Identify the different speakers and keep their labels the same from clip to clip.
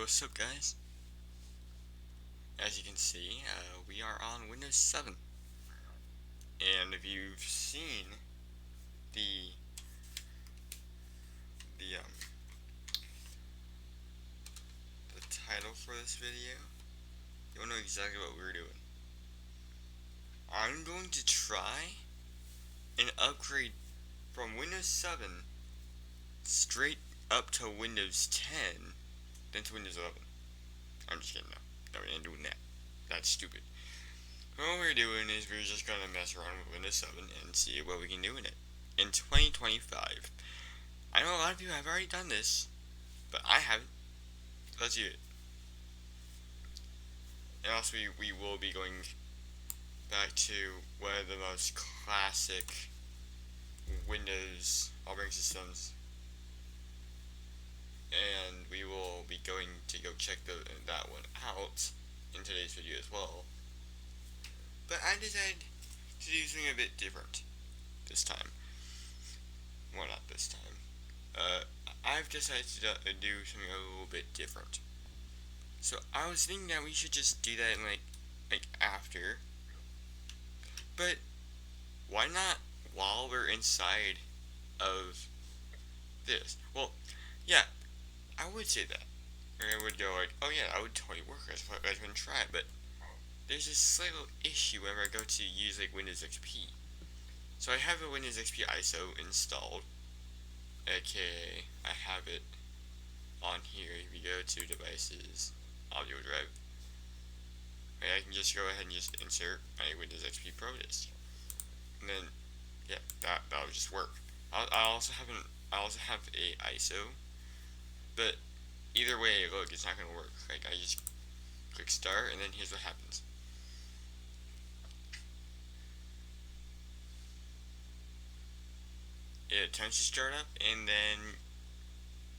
Speaker 1: What's up, guys? As you can see, we are on Windows 7. And if you've seen the the um the title for this video, you'll know exactly what we're doing. I'm going to try and upgrade from Windows 7 straight up to Windows 10, then to Windows 11. I'm just kidding. No, we ain't doing that. That's stupid. What we're doing is we're just gonna mess around with Windows 7 and see what we can do in it. In 2025. I know a lot of people have already done this, but I haven't. Let's do it. And also, we will be going back to one of the most classic Windows operating systems, and we will be going to go check that one out in today's video as well. But I decided to do something a bit different this time. Well, not this time. I've decided to do something a little bit different. So I was thinking that we should just do that in like after. But why not while we're inside of this? Well, yeah, I would say that. And I would go like, oh yeah, I would totally work. I just wouldn't try it. But there's a slight little issue whenever I go to use like Windows XP. So I have a Windows XP ISO installed, aka I have it on here. If you go to devices, audio drive, I can just go ahead and just insert my Windows XP Pro Disk, and then yeah, that would just work. I also have a ISO, but either way, look, it's not gonna work. Like I just click start, and then here's what happens. It attempts to start up, and then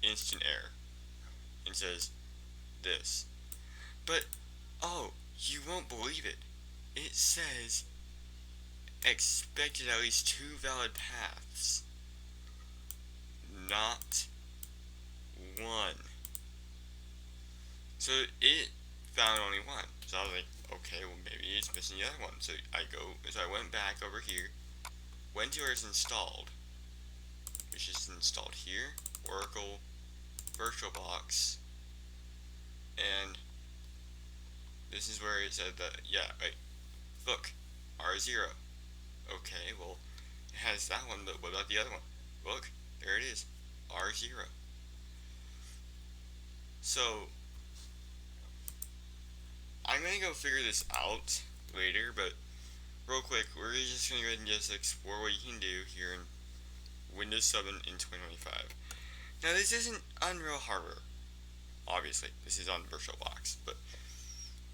Speaker 1: instant error. It says this, but oh, you won't believe it. It says expected at least 2 valid paths, not one. So it found only one. So I was like, okay, well maybe it's missing the other one. So I went back over here, went to where it's installed, which is installed here, Oracle, VirtualBox, and this is where it said that, yeah, right, look, R0. Okay, well, it has that one, but what about the other one? Look, there it is, R0. So, I'm gonna go figure this out later, but real quick, we're just gonna go ahead and just explore what you can do here in Windows 7 in 2025. Now, this isn't on real hardware, obviously. This is on VirtualBox, but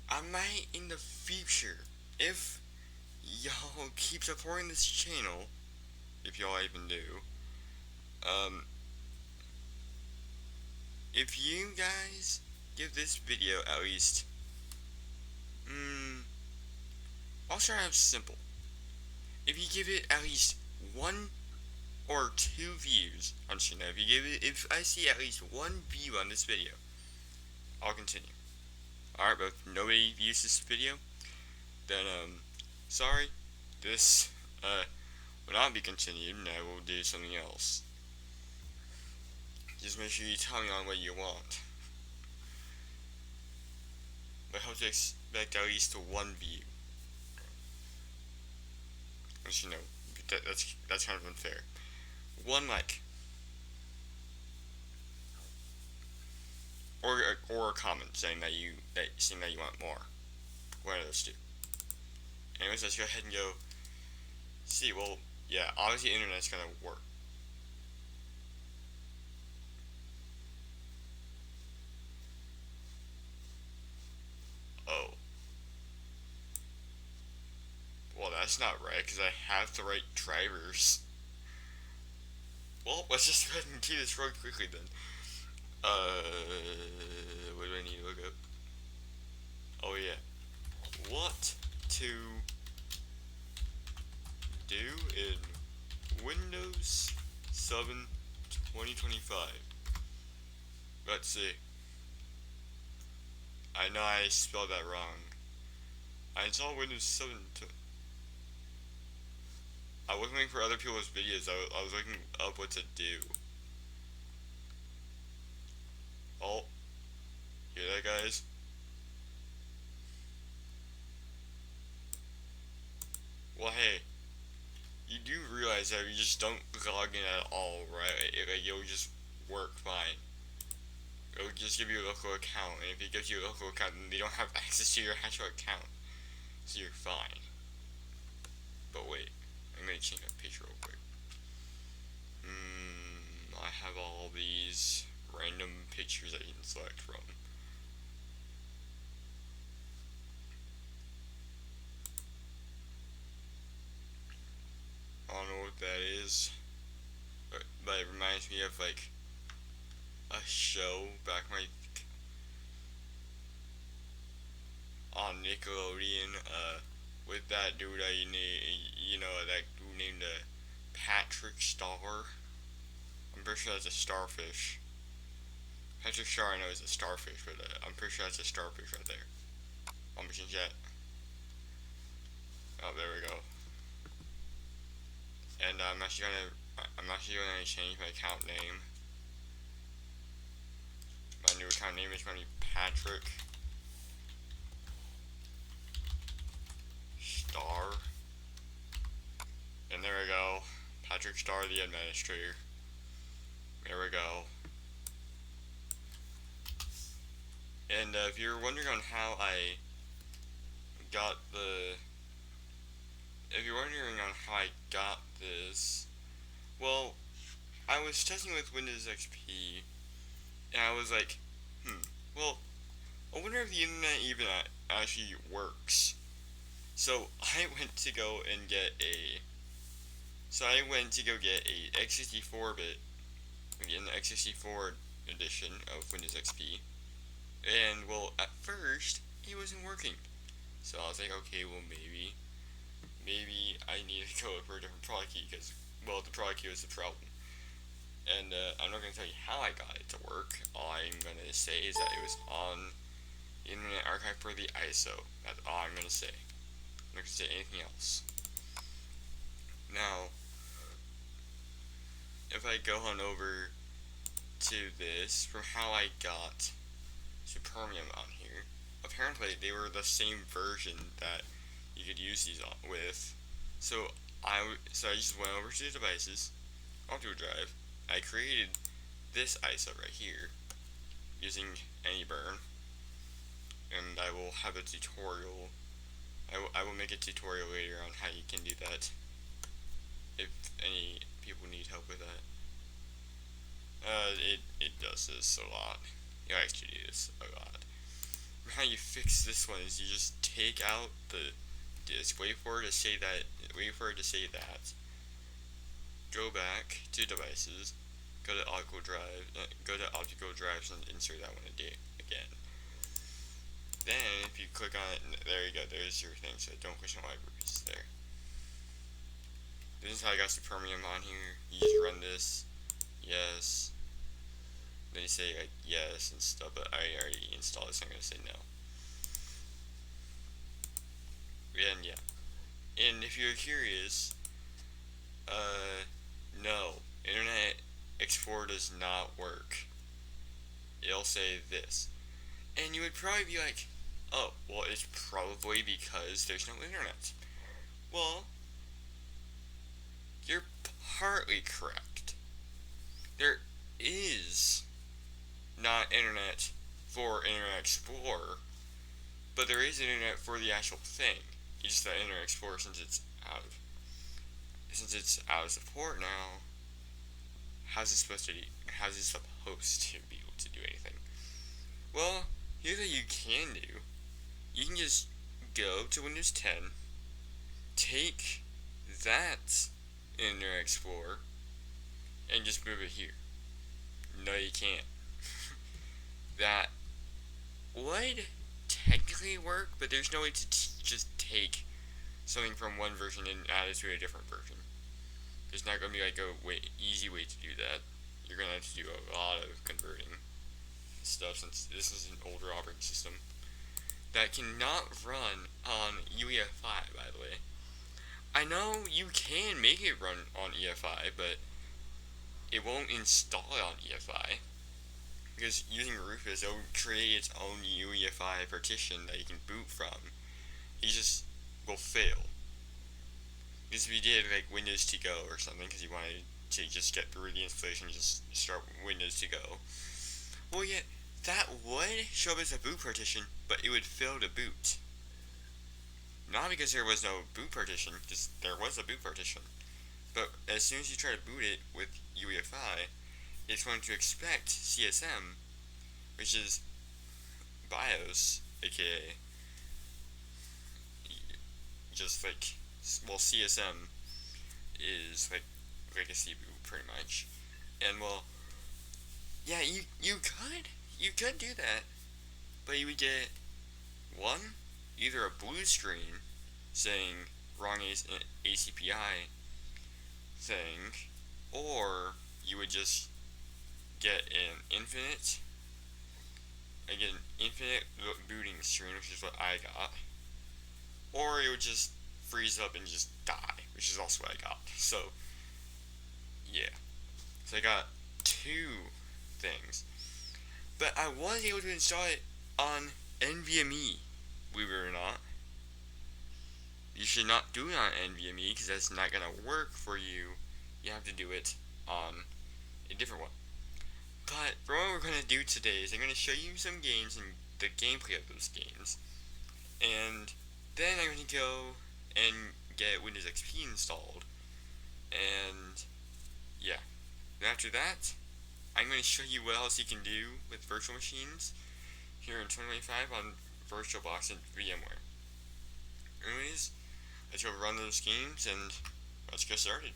Speaker 1: I might in the future, if y'all keep supporting this channel, if y'all even do, if you guys give this video at least, I'll try to have simple. If you give it at least 1 or 2 views, I'm just kidding, if I see at least 1 view on this video, I'll continue. Alright, but if nobody views this video, then, sorry, this, will not be continued, and I will do something else. Just make sure you tell me on what you want. But I hope to expect at least 1 view. Which, you know, that's kind of unfair. 1 like. Or a comment saying that you want more. One of those two. Anyways, let's go ahead and go see. Well, yeah, obviously the internet's gonna work. Oh. Well, that's not right, because I have the right drivers. Well, let's just go ahead and do this real quickly then. What do I need to look up? Oh yeah. What to do in Windows 7 2025. Let's see. I know I spelled that wrong. I installed Windows 7 I wasn't looking for other people's videos. I was looking up what to do. Oh, hear that, guys? Well, hey, you do realize that if you just don't log in at all, right? It'll just work fine. It'll just give you a local account, and if it gives you a local account, then they don't have access to your actual account, so you're fine. But wait, I'm gonna change my picture real quick. I have all these random pictures I can select from. I don't know what that is, but it reminds me of like a show back on Nickelodeon, with that dude that dude named Patrick Star. I'm pretty sure that's a starfish. Patrick Star I know is a starfish, but I'm pretty sure that's a starfish right there. I'm gonna change that. Oh, there we go. And I'm actually gonna change my account name. My new account name is gonna be Patrick Star. And there we go. Patrick Star, the administrator. There we go. And if you're wondering on how I got if you're wondering on how I got this, well, I was testing with Windows XP, and I was like, well, I wonder if the internet even actually works. So I went to go get a X64-bit, again, the X64 edition of Windows XP, and well, at first it wasn't working. So I was like, okay, well maybe I need to go for a different product key because, well, the product key was the problem. And I'm not going to tell you how I got it to work. All I'm going to say is that it was on the Internet Archive for the ISO. That's all I'm going to say. I'm not going to say anything else. Now, if I go on over to this, from how I got Supermium on here, apparently they were the same version that you could use these with. So I just went over to the devices, onto a drive. I created this ISO right here using AnyBurn, and I will have a tutorial. I will make a tutorial later on how you can do that if any people need help with that. It does this a lot. It likes to do this a lot. How you fix this one is you just take out the disk, wait for it to say that, go back to devices, go to optical drives and insert that one again. Then if you click on it, there you go, there's your thing, so don't click on libraries there. This is how I got Supermium on here. You just run this, yes. Then you say like yes and stuff, but I already installed it, so I'm gonna say no. And yeah. And if you're curious, no, Internet Explorer does not work. It'll say this. And you would probably be like, oh, well, it's probably because there's no internet. Well, you're partly correct. There is not internet for Internet Explorer, but there is internet for the actual thing. It's just that Internet Explorer, since it's out of support now, how's it supposed to be able to do anything? Well, here's what you can do. You can just go to Windows 10, take that Internet Explorer, and just move it here. No, you can't. That would technically work, but there's no way to just take something from one version and add it to a different version. There's not going to be like a easy way to do that. You're going to have to do a lot of converting stuff since this is an older operating system. that cannot run on UEFI, by the way. I know you can make it run on EFI, but it won't install it on EFI. Because using Rufus, it'll create its own UEFI partition that you can boot from. It just will fail. Because if you did like Windows to go or something, because you wanted to just get through the installation and just start Windows to go, well, yeah, that would show up as a boot partition, but it would fail to boot. Not because there was no boot partition, just there was a boot partition. But as soon as you try to boot it with UEFI, it's going to expect CSM, which is BIOS, aka just like, well, CSM is like legacy boot pretty much. And well, yeah, you could do that, but you would get one, either a blue screen saying wrong ACPI thing, or you would just get an infinite booting screen, which is what I got, or it would just freeze up and just die, which is also what I got. So yeah, so I got two things, but I was able to install it on NVMe, believe it or not. You should not do it on NVMe because that's not gonna work for you. You have to do it on a different one. But for what we're gonna do today is I'm gonna show you some games and the gameplay of those games, and then I'm gonna go and get Windows XP installed, and yeah. And after that, I'm gonna show you what else you can do with virtual machines here in 2025 on VirtualBox and VMware. Anyways, let's go run those games and let's get started.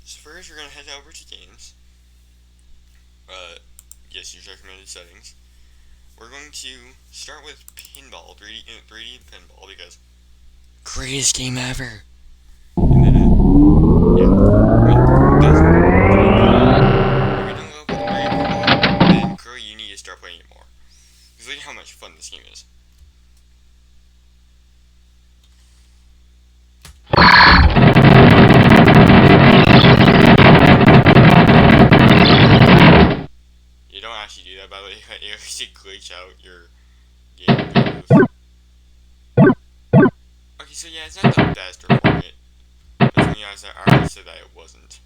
Speaker 1: So first, we're gonna head over to games. Yes, use recommended settings. We're going to start with Pinball, 3D Pinball, because greatest game ever. And then, if you don't love 3D Pinball, then girl, you need to start playing it more. Because look at how much fun this game is. You don't actually do that, by the way. You actually glitch out your game move. Okay, so yeah, it's not the best report it. But to be honest, I already said that it wasn't.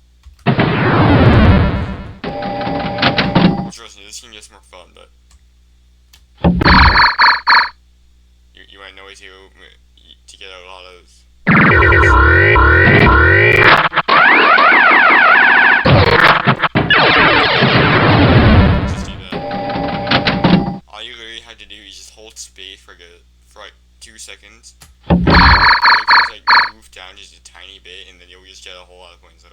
Speaker 1: Trust me, this game gets more fun, but you might know ways to get a lot of. Just do that. All you literally have to do is just hold space for like 2 seconds. Wait for it to like move down just a tiny bit, and then you'll just get a whole lot of points.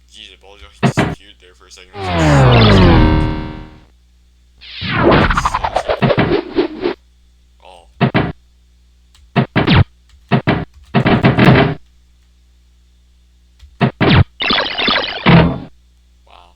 Speaker 1: Jeez, the ball just disappeared there for a second. Oh. Wow.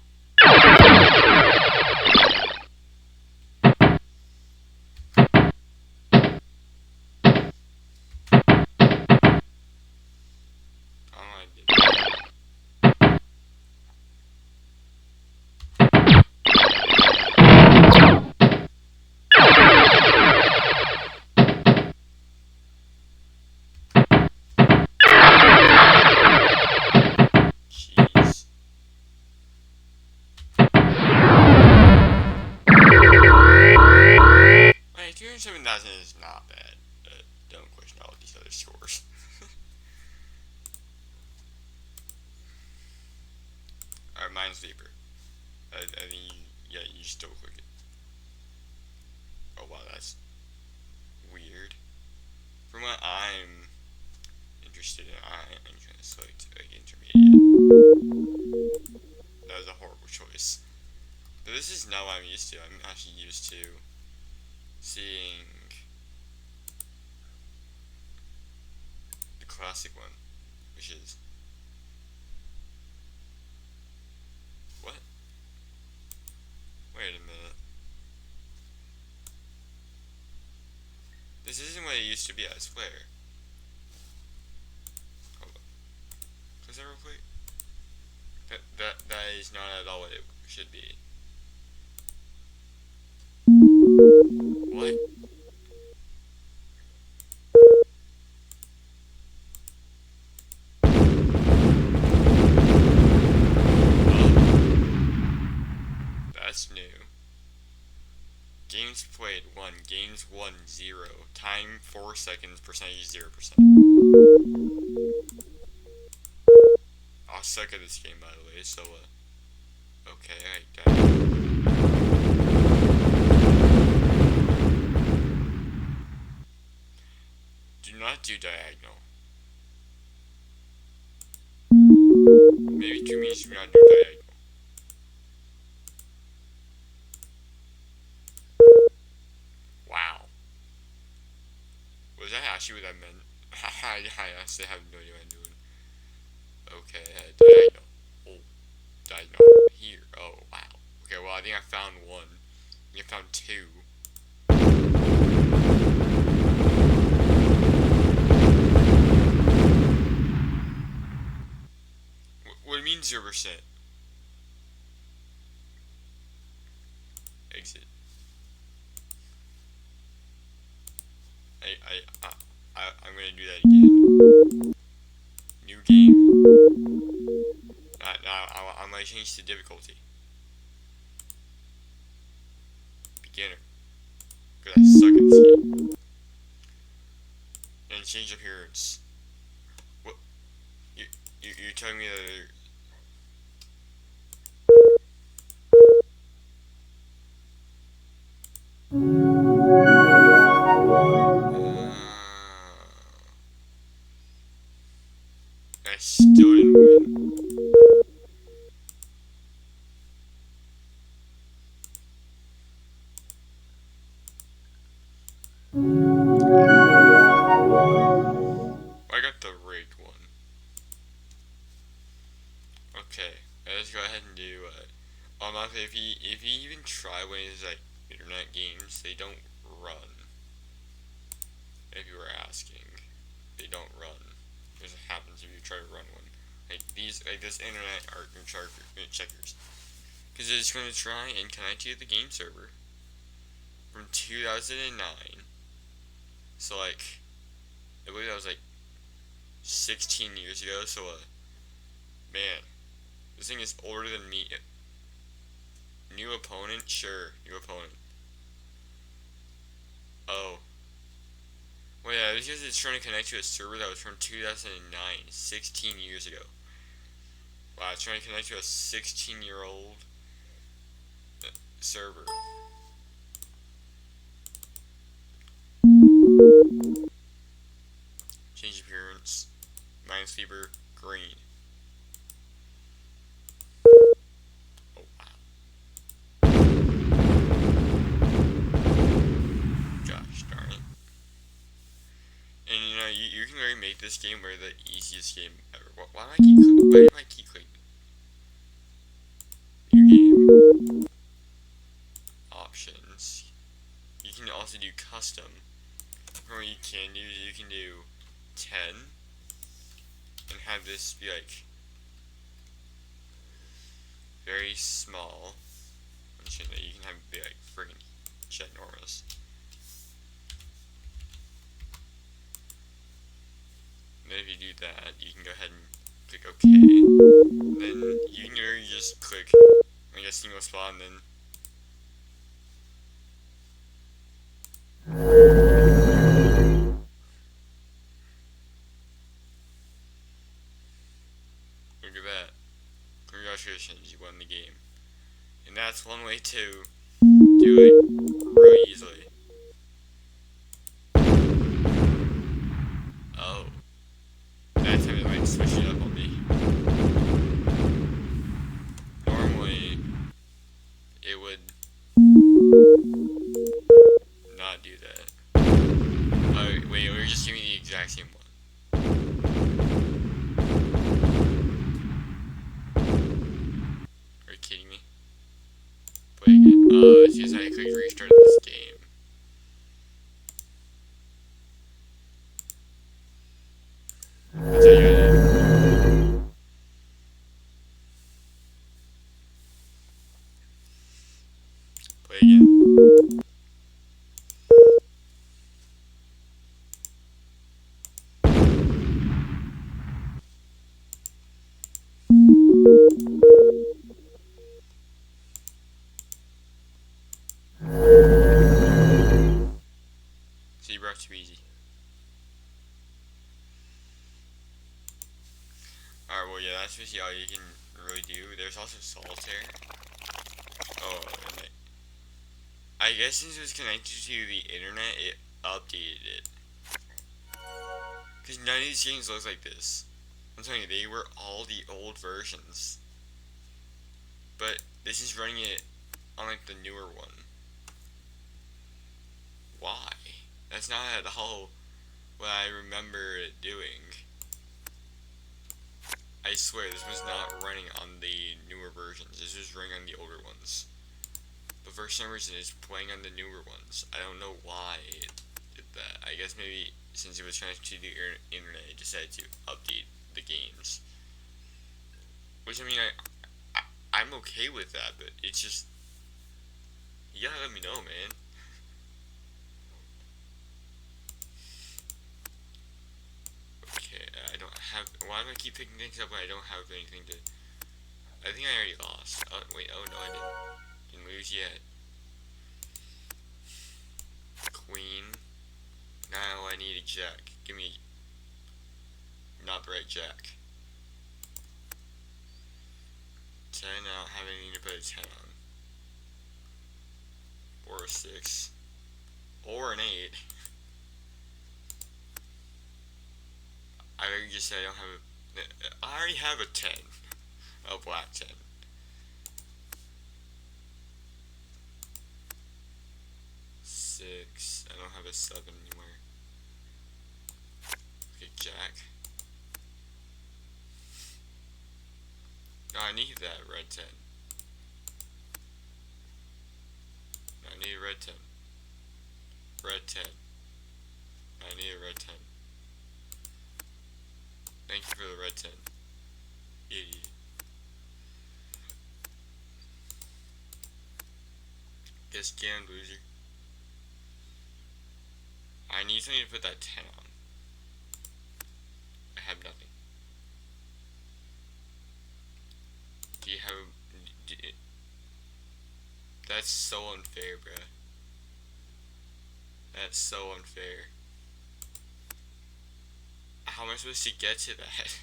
Speaker 1: Jeez. Wait, 207,000 is not bad. Don't question all these other scores. Alright, Minesweeper. I think, yeah, you still click it. Oh wow, that's weird. From what I'm interested in, I'm gonna select like intermediate. That was a horrible choice. But this is not what I'm used to. I'm actually used to seeing classic one, which is what? Wait a minute. This isn't what it used to be, I swear. Hold on. Close that real quick. That is not at all what it should be. What? That's new. Games played 1, games won 0, time 4 seconds, percentage 0%. I'll suck at this game, by the way, so, okay, I died. Do not do diagonal. Maybe 2 means do not do diagonal. Wow. Was that actually what that meant? I honestly have no idea what I'm doing. Okay, diagonal. Oh, diagonal. Here. Oh, wow. Okay, well, I think I found one. I think I found 2. What do you mean 0%? Exit. I'm gonna do that again. New game. I'm gonna change the difficulty. Beginner. Because I suck at this game. And change appearance. What? You're telling me that I still didn't win. I got the rigged one. Okay, let's go ahead and do, if you even try one of these, like, internet games, they don't run. If you were asking, they don't run. Here's what happens if you try to run one. Like this internet art checkers. Because it's going to try and connect you to the game server from 2009. So, like, I believe that was like 16 years ago. So, man, this thing is older than me. New opponent? Sure, new opponent. Oh. Well, yeah, because it's trying to connect to a server that was from 2009, 16 years ago. Wow, it's trying to connect to a 16-year-old server. Change appearance. Minesweeper, green. Oh, wow. Gosh darn it. And you know, you can really make this game where the easiest game ever. Why do I keep clicking? New game. Options. You can also do custom. What you can do is you can do 10 and have this be like very small. You can have it be like friggin' ginormous. And then if you do that, you can go ahead and click OK. Then you can just click like a single spot and then look at that. Congratulations, you won the game. And that's one way to do it really easily. Oh. That time it might switch it up on me. Normally, it would not do that. Oh, wait, we're just giving me the exact same one. it's because I quick restarted this game. That's how you gotta do. Play again. See, bro, too easy. Alright, well, yeah, that's basically all you can really do. There's also solitaire. Oh, and I guess since it was connected to the internet, it updated it. Because none of these games look like this. I'm telling you, they were all the old versions. But this is running it on like the newer one. Why? That's not at all what I remember it doing. I swear, this was not running on the newer versions. This was running on the older ones. But for some reason, it's playing on the newer ones. I don't know why it did that. I guess maybe since it was trying to the internet, it decided to update the games. Which, I mean, I'm okay with that, but it's just... You gotta let me know, man. Okay, I don't have... Why do I keep picking things up when I don't have anything to... I think I already lost. Oh, wait, oh no, I didn't lose yet. Queen. Now I need a jack. Give me... Not the right jack. 10, I don't have anything to put a 10 on. Or a 6. Or an 8. I already just said I don't have a... I already have a 10. A black 10. 6. I don't have a 7 anywhere. Okay, jack. No, I need that red 10. No, I need a red 10. Red 10. I need a red 10. Thank you for the red 10. Idiot. Guess again, loser. I need something to put that 10 on. I have nothing. Do you have... That's so unfair, bruh. That's so unfair. How am I supposed to get to that?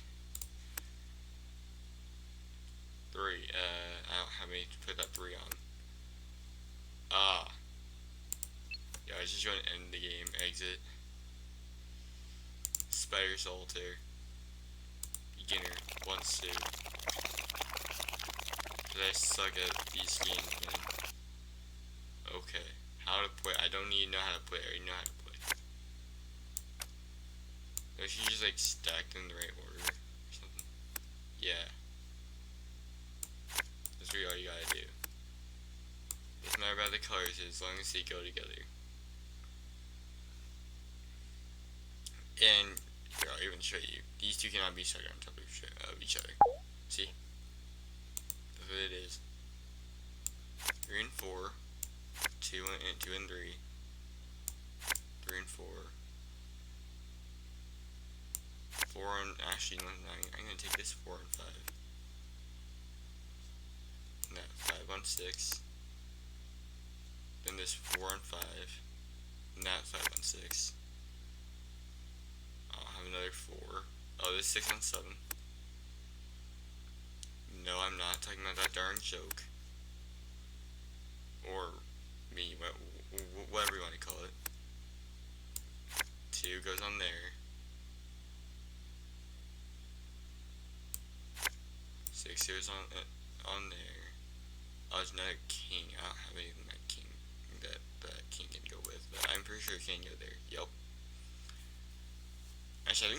Speaker 1: 3. I don't have any to put that 3 on. Yeah, I just want to end the game. Exit. Spider Solitaire. Beginner. 1 2. Cause I suck at these games, man. Okay. How to play. I don't need to know how to play. I already know how to play. I should just like stack them in the right order or something. Yeah. That's really all you gotta do. Doesn't matter about the colors as long as they go together. And here, I'll even show you. These two cannot be stuck on top of each other. See? That's what it is. 3 and 4. 2 and 3. 3 and 4. 4 and actually no, I'm gonna take this 4 and 5. And that 5 on 6. Then this 4 and 5. And that 5 on 6. I'll have another 4. Oh, this 6 on 7. No, I'm not talking about that darn joke. Or me, whatever you want to call it. 2 goes on there. 6 goes on there. Oh, there's another king. I don't have anything that king can go with, but I'm pretty sure it can go there. Yep. Actually,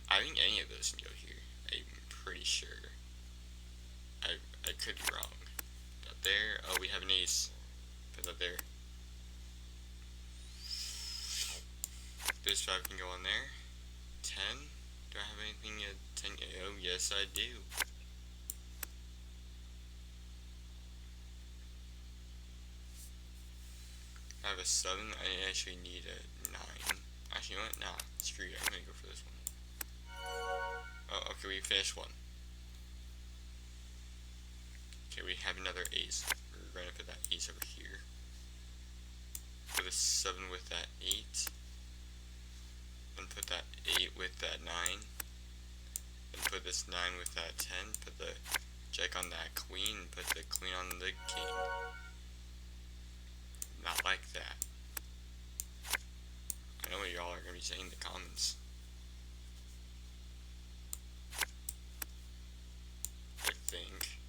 Speaker 1: I think any of those can go here. I'm pretty sure. I could be wrong. Up there. Oh, we have an ace. Put that there. This 5 can go on there. 10. Do I have anything at 10? Oh, yes, I do. I have a 7. I actually need a 9. Actually, you know what? Nah, screw it. I'm gonna go for this one. Oh, okay, we finished one. Okay, we have another ace. We're gonna put that ace over here. Put a 7 with that 8. Then put that 8 with that 9. Then put this 9 with that 10. Put the jack on that queen. Put the queen on the king. Not like that. I know what y'all are gonna be saying in the comments. I think.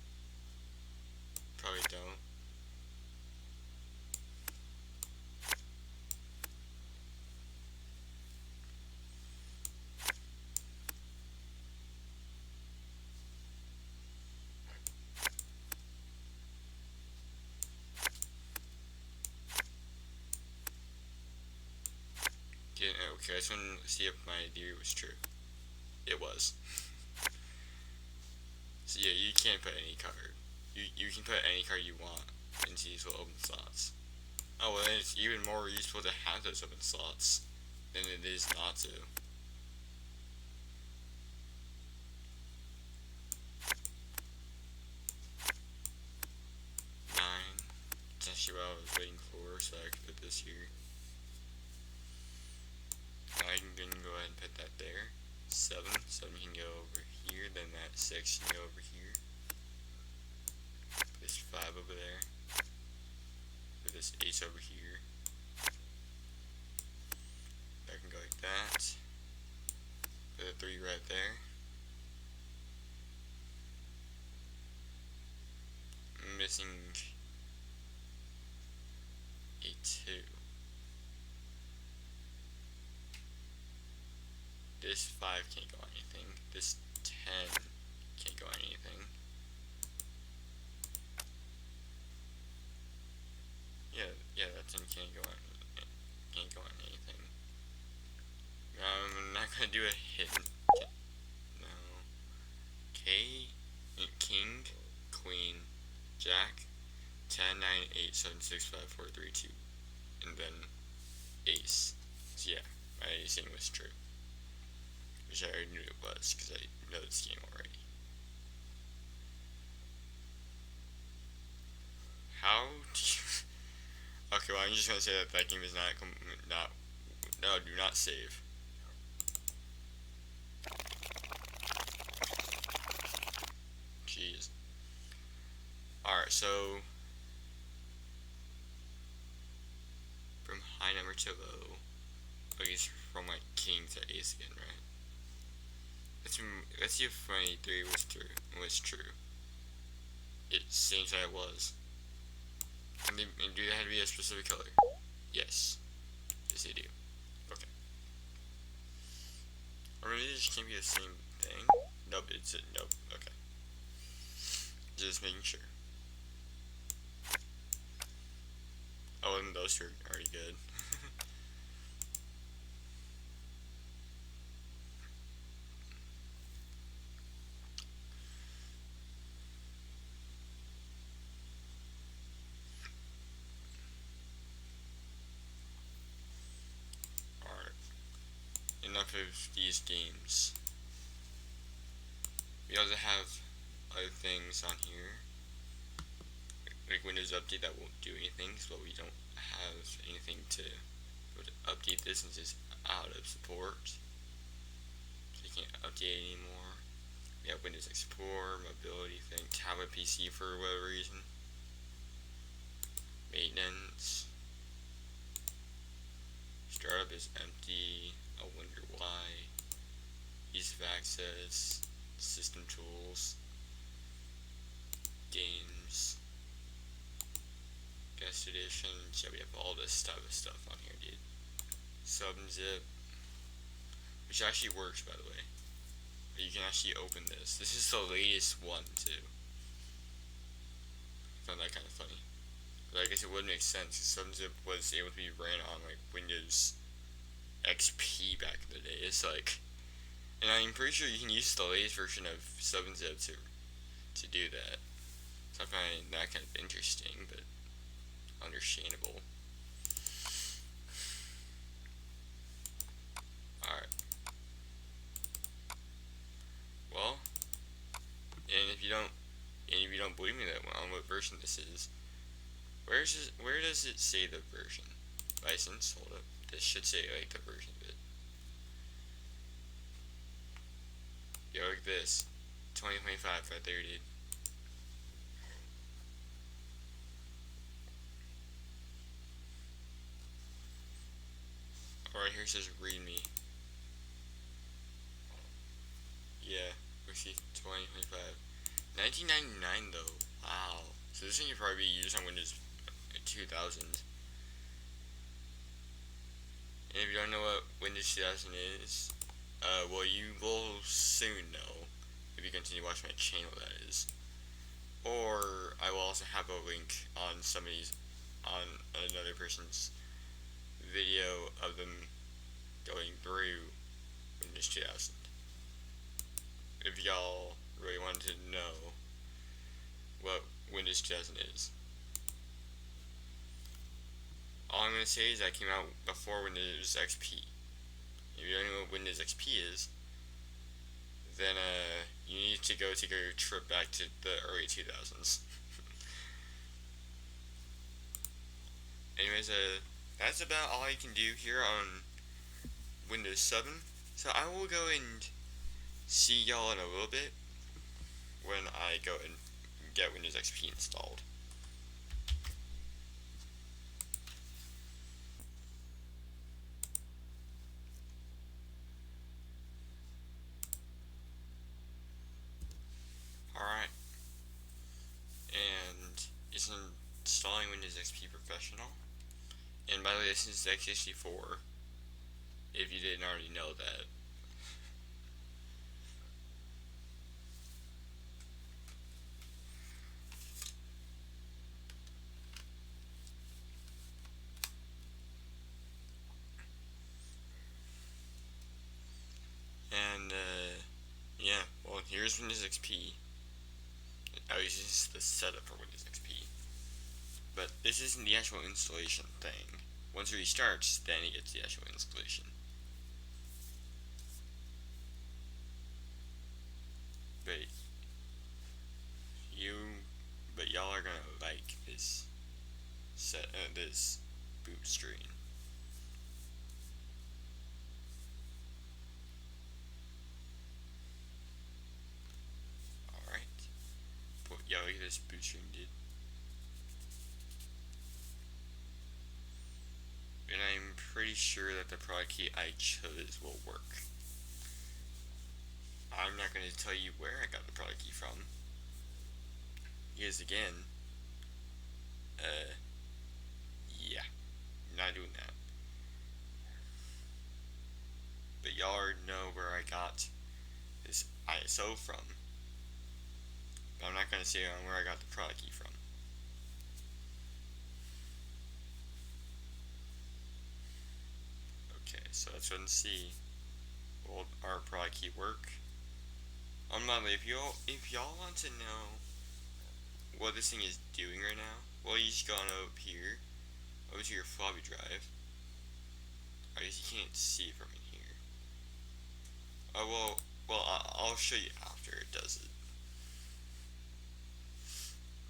Speaker 1: Probably don't. Okay, I just want to see if my theory was true. It was. So yeah, you can't put any card. You can put any card you want into these little open slots. Oh, well, then it's even more useful to have those open slots than it is not to. Nine. That's actually what I was waiting for, so I could put this here. I can go ahead and put that there. 7. 7 can go over here, then that 6 can go over here. Put this 5 over there. Put this ace over here. That can go like that. Put a 3 right there. I'm missing a 2. This 5 can't go on anything. This 10 can't go on anything. Yeah, that 10 can't go on anything. I'm not gonna do a hidden. No. King, Queen, Jack, 10, 9, 8, 7, 6, 5, 4, 3, 2, and then Ace. So yeah, my acing was true. Which I already knew it was, because I know this game already. How do you... Okay, well, I'm just gonna say that game is not... No, do not save. Jeez. Alright, so... From high number to low... I guess from, like, king to ace again, right? Let's see if my theory was true. It seems that it was. And do they have to be a specific color? Yes. Yes, they do. Okay. Or maybe it just can't be the same thing? Nope, it's it. Nope. Okay. Just making sure. Oh, and those two are already good. Alright. Enough of these games. We also have other things on here. Like Windows Update that won't do anything, but we don't have anything to update this since it's out of support. So you can't update anymore. We have Windows Explorer, mobility thing, tablet PC for whatever reason. Maintenance. Startup is empty. I wonder why. Ease of access. System tools. Games. Guest editions. Yeah, we have all this type of stuff on here, dude. Subzip. Which actually works, by the way. You can actually open this. This is the latest one, too. I found that kind of funny. But I guess it would make sense because 7-zip was able to be ran on like Windows XP back in the day. It's like, and I'm pretty sure you can use the latest version of 7-zip to do that. So I find that kind of interesting, but understandable. Alright. Well, and if you don't believe me that on what version this is, where does it say the version? License, hold up. This should say like the version of it. Yeah, like this. 2025, right there, dude. Alright, here it says read me. Yeah, we see 2025. 1999 though. Wow. So this thing could probably be used on Windows 2000. And if you don't know what Windows 2000 is, well, you will soon know if you continue watching my channel, that is. Or I will also have a link on on another person's video of them going through Windows 2000. If y'all really wanted to know what Windows 2000 is. All I'm going to say is that came out before Windows XP. If you don't know what Windows XP is, then you need to go take a trip back to the early 2000s. Anyways, that's about all I can do here on Windows 7. So I will go and see y'all in a little bit when I go and get Windows XP installed. Alright, and it's installing Windows XP Professional. And by the way, this is x64, if you didn't already know that. And, yeah, well, here's Windows XP. At least this is the setup for Windows XP. But this isn't the actual installation thing. Once it restarts, then it gets the actual installation. But y'all are gonna like this this boot screen. Alright. But yeah, look at this boot screen, dude. And I'm pretty sure that the product key I chose will work. I'm not going to tell you where I got the product key from. Because again, yeah, I'm not doing that. But y'all already know where I got this ISO from. But I'm not going to say on where I got the product key from. Okay, so let's go and see. Will our product key work? By the way, if y'all want to know what this thing is doing right now, well, you just go on up here, over to your floppy drive. I guess you can't see it from in here. Oh, well, I'll show you after it does it.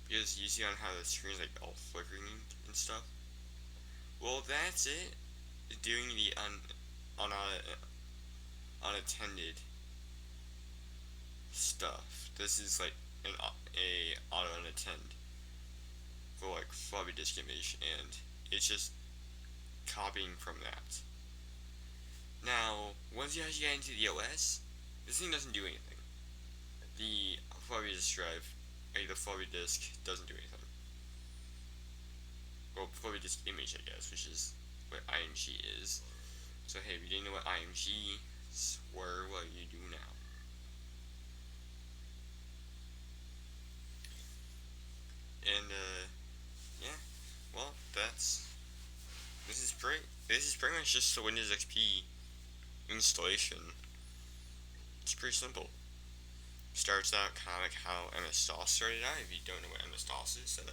Speaker 1: Because you see on how the screen's like all flickering and stuff. Well, that's it. Doing the unattended stuff. This is like a auto unattend for like floppy disk image, and it's just copying from that. Now, once you actually get into the OS, this thing doesn't do anything. The floppy disk drive, the floppy disk doesn't do anything. Well, floppy disk image, I guess, which is what IMG is. So hey, if you didn't know what IMGs were, well, you do now. And yeah, this is pretty much just the Windows XP installation. It's pretty simple. Starts out kind of like how MS-DOS started out. If you don't know what MS-DOS is, then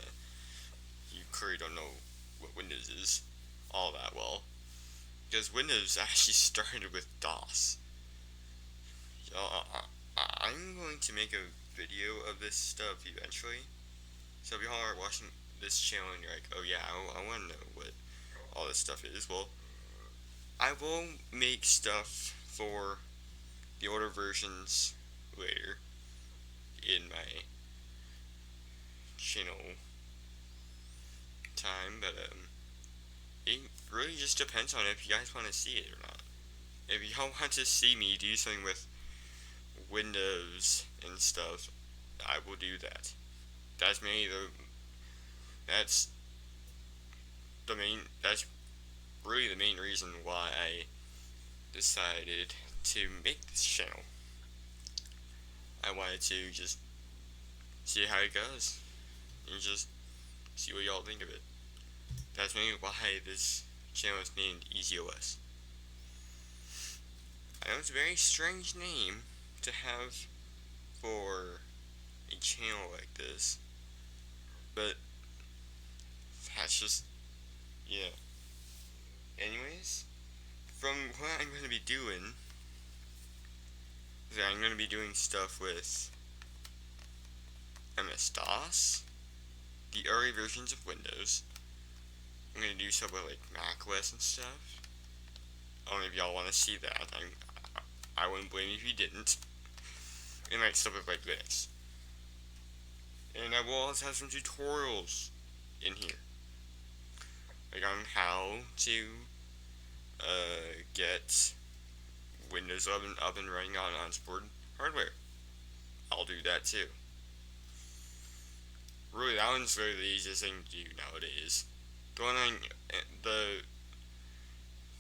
Speaker 1: you clearly don't know what Windows is all that well. Because Windows actually started with DOS. I'm going to make a video of this stuff eventually. So if y'all are watching this channel and you're like, oh yeah, I want to know what all this stuff is, well, I will make stuff for the older versions later in my channel time, but it really just depends on if you guys want to see it or not. If y'all want to see me do something with Windows and stuff, I will do that. That's mainly that's that's really the main reason why I decided to make this channel. I wanted to just see how it goes and just see what y'all think of it. That's mainly why this channel is named EasyOS. I know it's a very strange name to have for a channel like this, but that's just, yeah. Anyways, from what I'm going to be doing, is that I'm going to be doing stuff with MS-DOS, the early versions of Windows. I'm going to do stuff with like macOS and stuff. I don't know if y'all want to see that. I wouldn't blame you if you didn't. And like stuff with like Linux. And I will also have some tutorials in here, like on how to get Windows 11 up and running on unsupported hardware. I'll do that too. Really, that one's really the easiest thing to do nowadays. The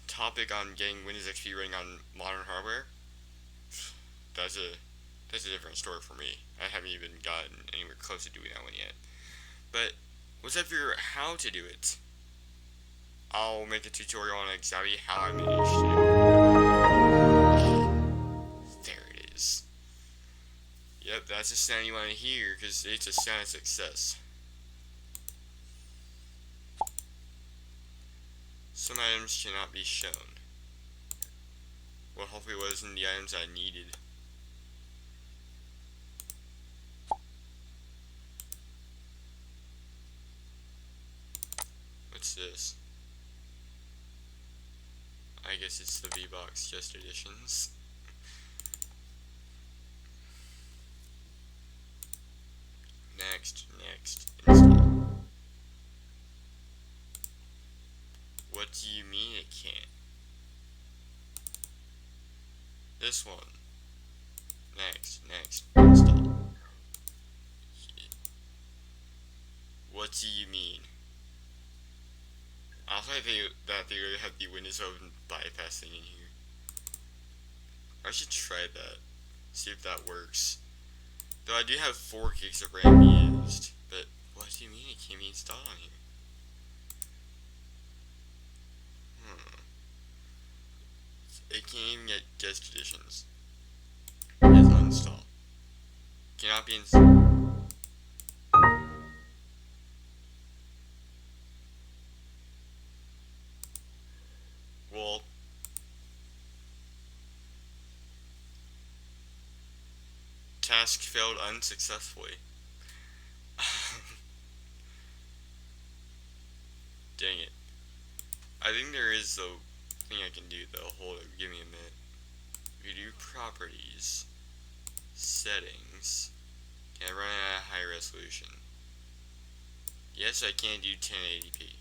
Speaker 1: topic on getting Windows XP running on modern hardware, that's a different story for me. I haven't even gotten anywhere close to doing that one yet. But once I figure out how to do it, I'll make a tutorial on exactly how I managed to. There it is. Yep, that's the sound you want to hear because it's a sound of success. Some items cannot be shown. Well, hopefully it wasn't the items I needed. What's this? I guess it's the V-Box Just Editions. Next, install. What do you mean it can't? This one. Next, install. What do you mean? I also think that they really have the Windows Open bypass thing in here. I should try that. See if that works. Though I do have 4 gigs of RAM used, but what do you mean it can't be installed on here? It can't even get guest editions. It's uninstalled. Cannot be installed. Well, task failed unsuccessfully. Dang it. I think there is a thing I can do though. Hold it, give me a minute. View properties, settings. Can I run at a high resolution? Yes, I can do 1080p.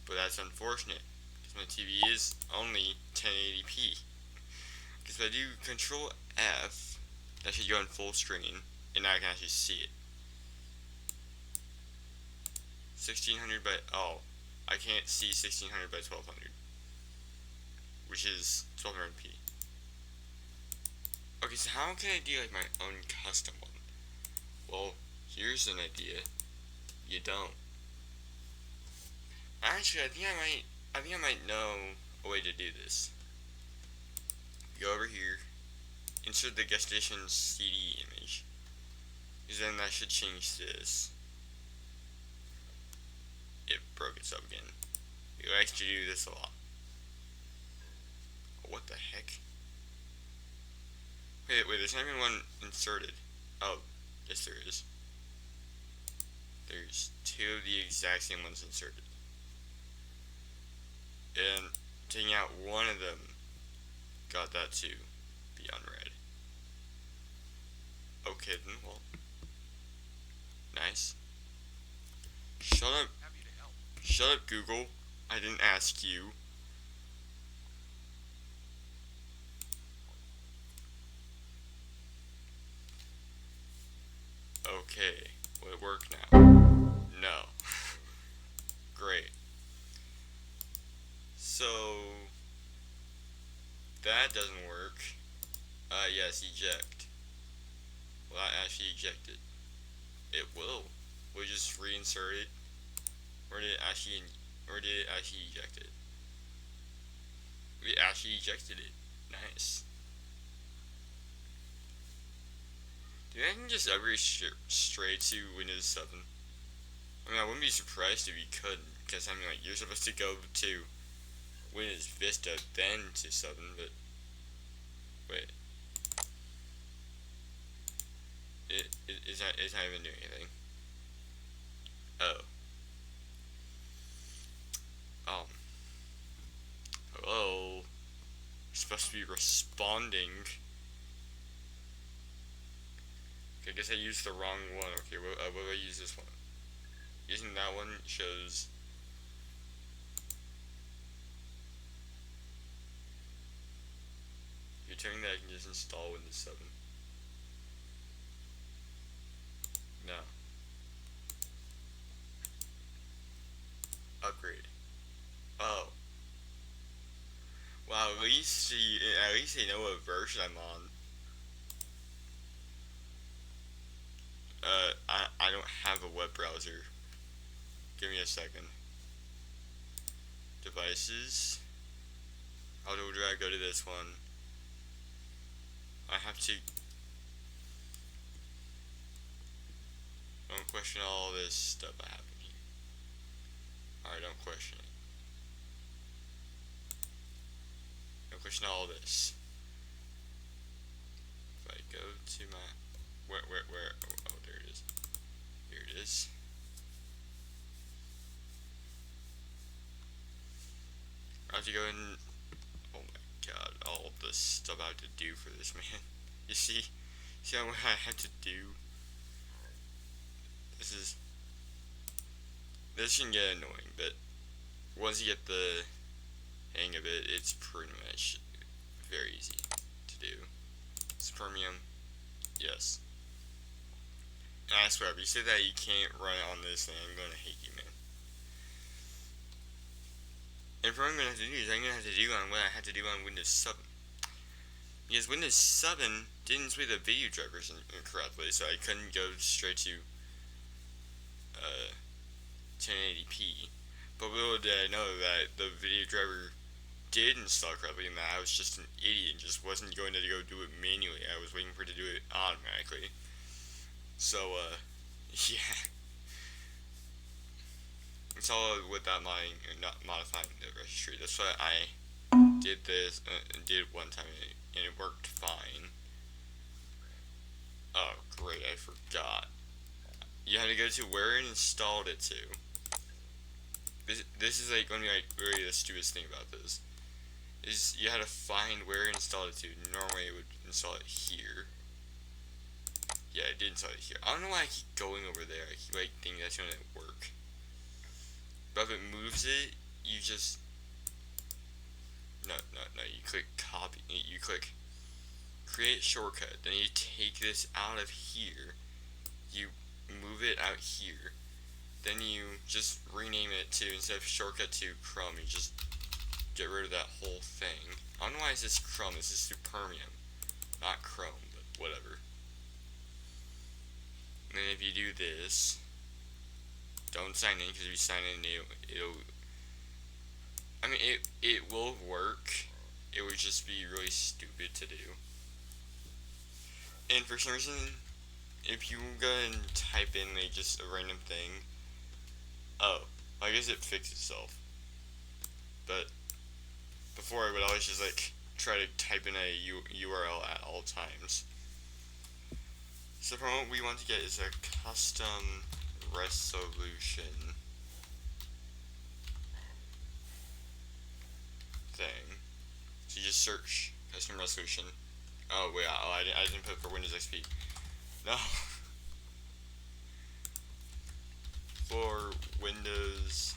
Speaker 1: But that's unfortunate, because my TV is only 1080p. Because if I do Control F, that should go on full screen, and I can actually see it. 1600 by, oh, I can't see 1600 by 1200, which is 1200p. Okay, so how can I do like my own custom one? Well, here's an idea. You don't. Actually, I think I might I think I might know a way to do this. Go over here, insert the gas station CD image, because then that should change this. It broke itself again. It likes to do this a lot. What the heck? Wait, there's not even one inserted. Oh, yes there is. There's two of the exact same ones inserted. And taking out one of them got that to be unread. Okay then, well. Nice. Shut up. Shut up, Google. I didn't ask you. Okay. Will it work now? No. Great. So that doesn't work. Yes, eject. Will I actually eject it? It will. We'll just reinsert it. Or did it actually eject it? We actually ejected it. Nice. Do you think I can just upgrade straight to Windows 7? I mean, I wouldn't be surprised if you couldn't, because I mean, like, you're supposed to go to Windows Vista, then to 7, but wait. It's not even doing anything. Oh. Hello? You're supposed to be responding. Okay, I guess I used the wrong one. Okay, what do I use this one? Using that one shows... You're telling me that I can just install Windows 7? No. Upgrade. Oh. Wow, at least they know what version I'm on. I don't have a web browser. Give me a second. Devices. How do I go to this one? I have to... Don't question all this stuff I have in here. Alright, don't question it. Don't question all this. If I go to my... Where? Oh, there it is. Here it is. I have to go and... Oh my god, all the stuff I have to do for this, man. You see what I have to do? This can get annoying, but once you get the hang of it, it's pretty much very easy to do. Spermium, yes. And I swear, if you say that you can't run it on this thing, I'm gonna hate you, man. And what I'm gonna have to do is I'm gonna have to do on what I had to do on Windows 7. Because Windows 7 didn't display the video drivers correctly, so I couldn't go straight to 1080p. But little did I know that the video driver did install correctly, and that I was just an idiot and just wasn't going to go do it manually. I was waiting for it to do it automatically. So, yeah. It's all without not modifying the registry. That's why I did this, did one time, and it worked fine. Oh, great, I forgot. You had to go to where it installed it to. This is like going to be like really the stupidest thing about this. Is you had to find where it installed it to. Normally it would install it here. Yeah, it did install it here. I don't know why I keep going over there. I keep like thinking that's gonna work. But if it moves it, you just... No, you click copy, you click create shortcut, then you take this out of here, you move it out here, then you just rename it to, instead of shortcut to Chrome, you just get rid of that whole thing. I don't know why it says Chrome, this is Supermium, not Chrome, but whatever. And then if you do this, don't sign in, because if you sign in, it'll I mean, it will work. It would just be really stupid to do. And for some reason, if you go and type in like just a random thing, oh, I guess it fixed itself. But before, I would always just like try to type in a URL at all times. So from what we want to get is a custom resolution thing. So you just search custom resolution. Oh wait, I didn't put it for Windows XP. No. For Windows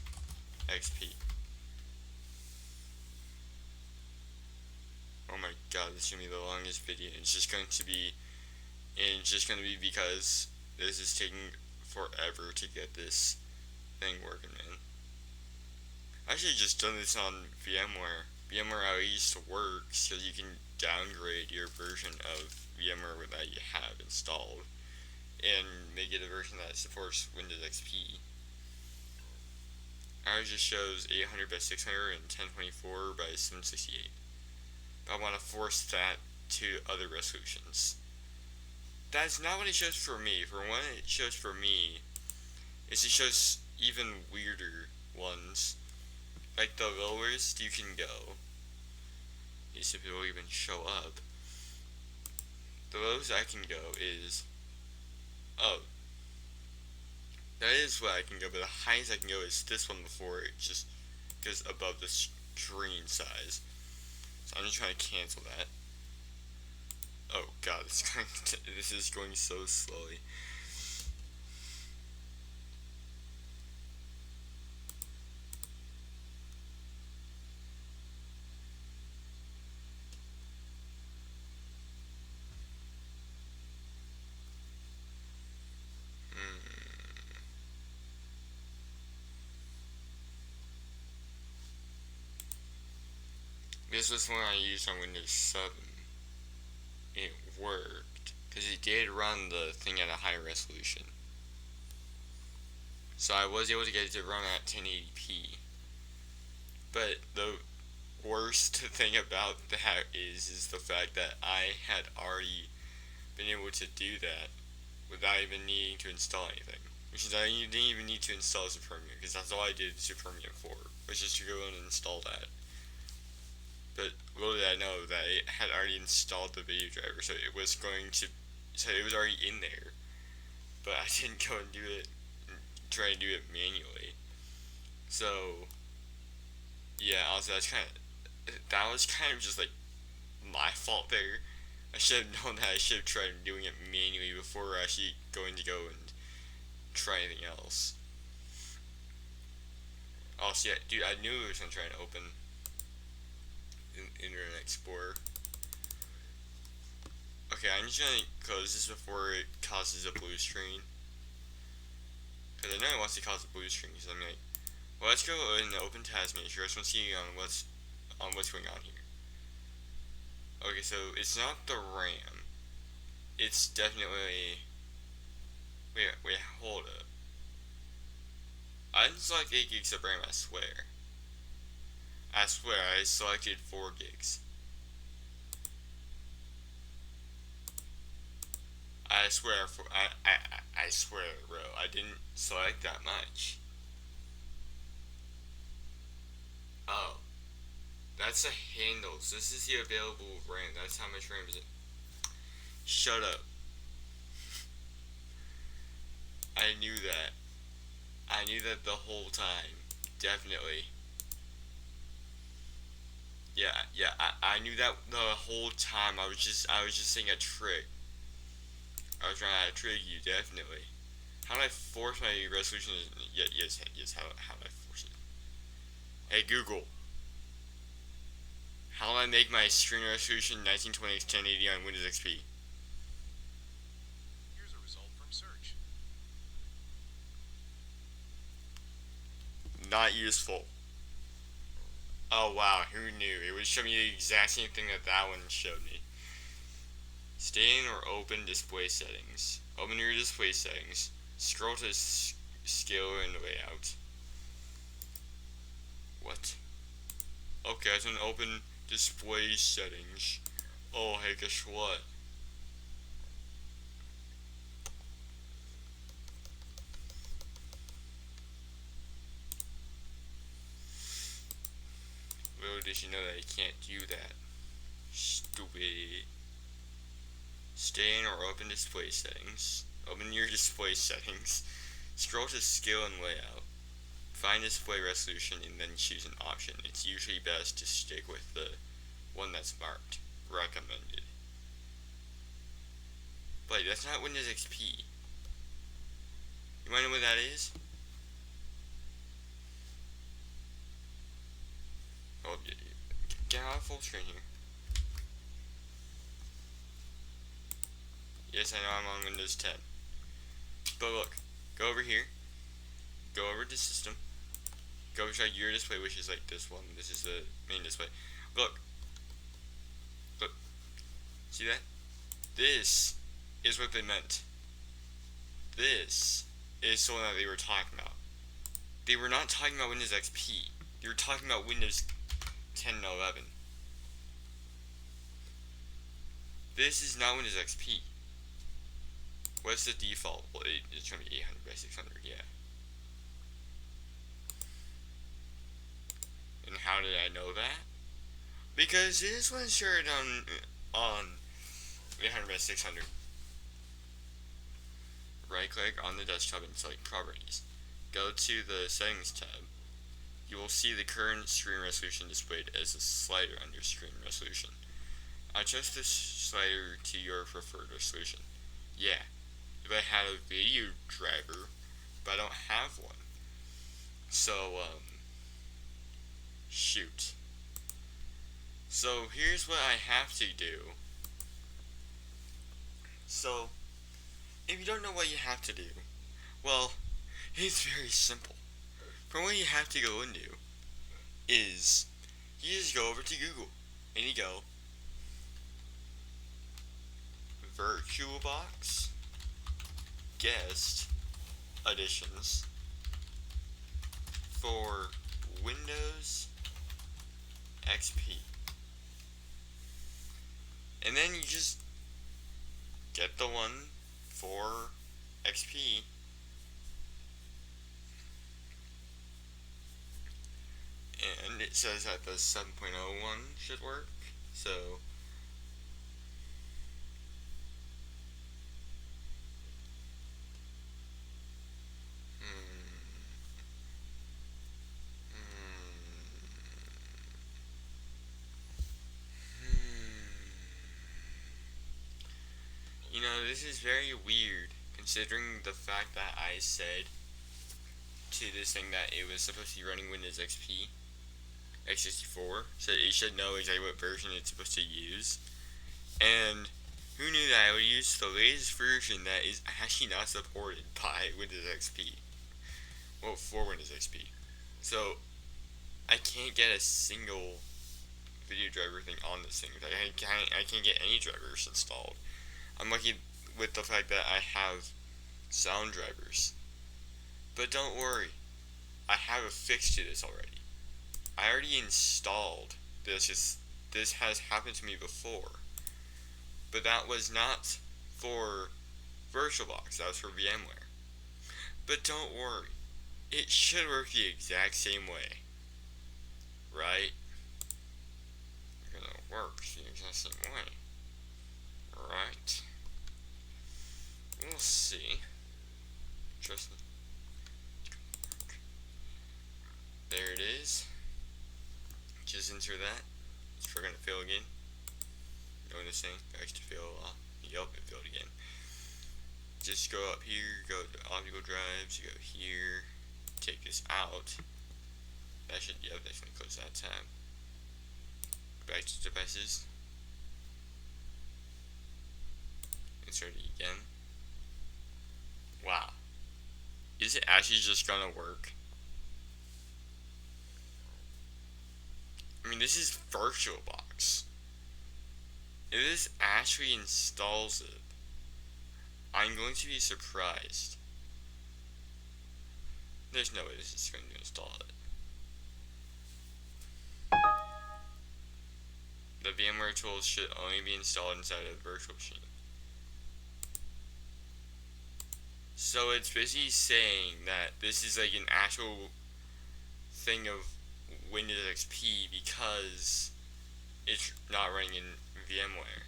Speaker 1: XP. Oh my god, this is gonna be the longest video. It's just going to be, and it's just gonna be because this is taking forever to get this thing working, man. I should have just done this on VMware. VMware at least works because you can downgrade your version of VMware that you have installed and make it a version that supports Windows XP. Ours just shows 800 by 600 and 1024 by 768. But I want to force that to other resolutions. That's not what it shows for me. For what it shows for me is it shows even weirder ones. Like the lowest you can go. These people even show up. The lowest I can go is, oh, that is what I can go, but the highest I can go is this one before it just goes above the screen size. So I'm just trying to cancel that. Oh god, this is going so slowly. This was one I used on Windows 7. It worked, because it did run the thing at a higher resolution. So I was able to get it to run at 1080p. But the worst thing about that is the fact that I had already been able to do that without even needing to install anything. Which is, I didn't even need to install Supermium, because that's all I did Supermium for, was just to go in and install that. But little did I know that it had already installed the video driver, so it was already in there. But I didn't go and try to do it manually. So, yeah, also that was kind of just like my fault there. I should have known that I should have tried doing it manually before actually going to go and try anything else. Also, yeah, dude, I knew it was gonna try and open Internet Explorer. Okay, I'm just gonna close this before it causes a blue screen. Because I know it wants to cause a blue screen, so I'm like, well, let's go and open Task Manager. I just want to see what's going on here. Okay, so it's not the RAM. It's definitely... Wait, hold up. I didn't select 8 gigs of RAM, I swear. I selected 4 gigs. I swear, I swear, bro, I didn't select that much. Oh. That's the handles. This is the available RAM. That's how much RAM is it. Shut up. I knew that. I knew that the whole time. Definitely. Yeah, I knew that the whole time. I was just saying a trick. I was trying to trick you, definitely. How do I force my resolution? Yes, how do I force it? Hey, Google. How do I make my screen resolution 1920 x 1080 on Windows XP?
Speaker 2: Here's a result from search.
Speaker 1: Not useful. Oh wow, who knew? It would show me the exact same thing that one showed me. Stay in or open display settings. Open your display settings. Scroll to scale and layout. What? Okay, it's an open display settings. Oh, hey, guess what? Little did you know that you can't do that. Stupid. Stay in or open display settings. Open your display settings. Scroll to skill and layout. Find display resolution and then choose an option. It's usually best to stick with the one that's marked recommended. But that's not Windows XP. You wanna know what that is? Oh, get out of full screen here. Yes, I know I'm on Windows 10. But look, go over here. Go over to system. Go to your display, which is like this one. This is the main display. Look. Look. See that? This is what they meant. This is the one that they were talking about. They were not talking about Windows XP. They were talking about Windows 10 and 11. This is not Windows XP. What's the default? Well, it's going to be 800 by 600, yeah. And how did I know that? Because this one's shared on 800 by 600. Right click on the desktop and select properties. Go to the settings tab. You will see the current screen resolution displayed as a slider under screen resolution. Adjust this slider to your preferred resolution. Yeah, if I had a video driver, but I don't have one. So, shoot. So here's what I have to do. So, if you don't know what you have to do, well, it's very simple. For what you have to go into is, you just go over to Google, and you go, VirtualBox Guest Editions for Windows XP. And then you just get the one for XP. And it says that the 7.0 one should work. So you know, this is very weird, considering the fact that I said to this thing that it was supposed to be running Windows XP, x64, so it should know exactly what version it's supposed to use. And who knew that I would use the latest version that is actually not supported by Windows XP? Well, for Windows XP. So, I can't get a single video driver thing on this thing. I can't get any drivers installed. I'm lucky with the fact that I have sound drivers. But don't worry, I have a fix to this already. I already installed this. This has happened to me before. But that was not for VirtualBox, that was for VMware. But don't worry, it should work the exact same way. Right? Because it works the exact same way. Right? We'll see. Trust me. There it is. Just enter that. It's gonna fail again. You know this thing likes to fail a lot. Yup, it failed again. Just go up here, go to optical drives, you go here, take this out. That should, yep, that's gonna close that tab. Go back to devices. Insert it again. Wow. Is it actually just gonna work? I mean, this is VirtualBox. If this actually installs it, I'm going to be surprised. There's no way this is going to install it. the VMware tools should only be installed inside a virtual machine. So it's basically saying that this is like an actual thing of Windows XP because it's not running in VMware.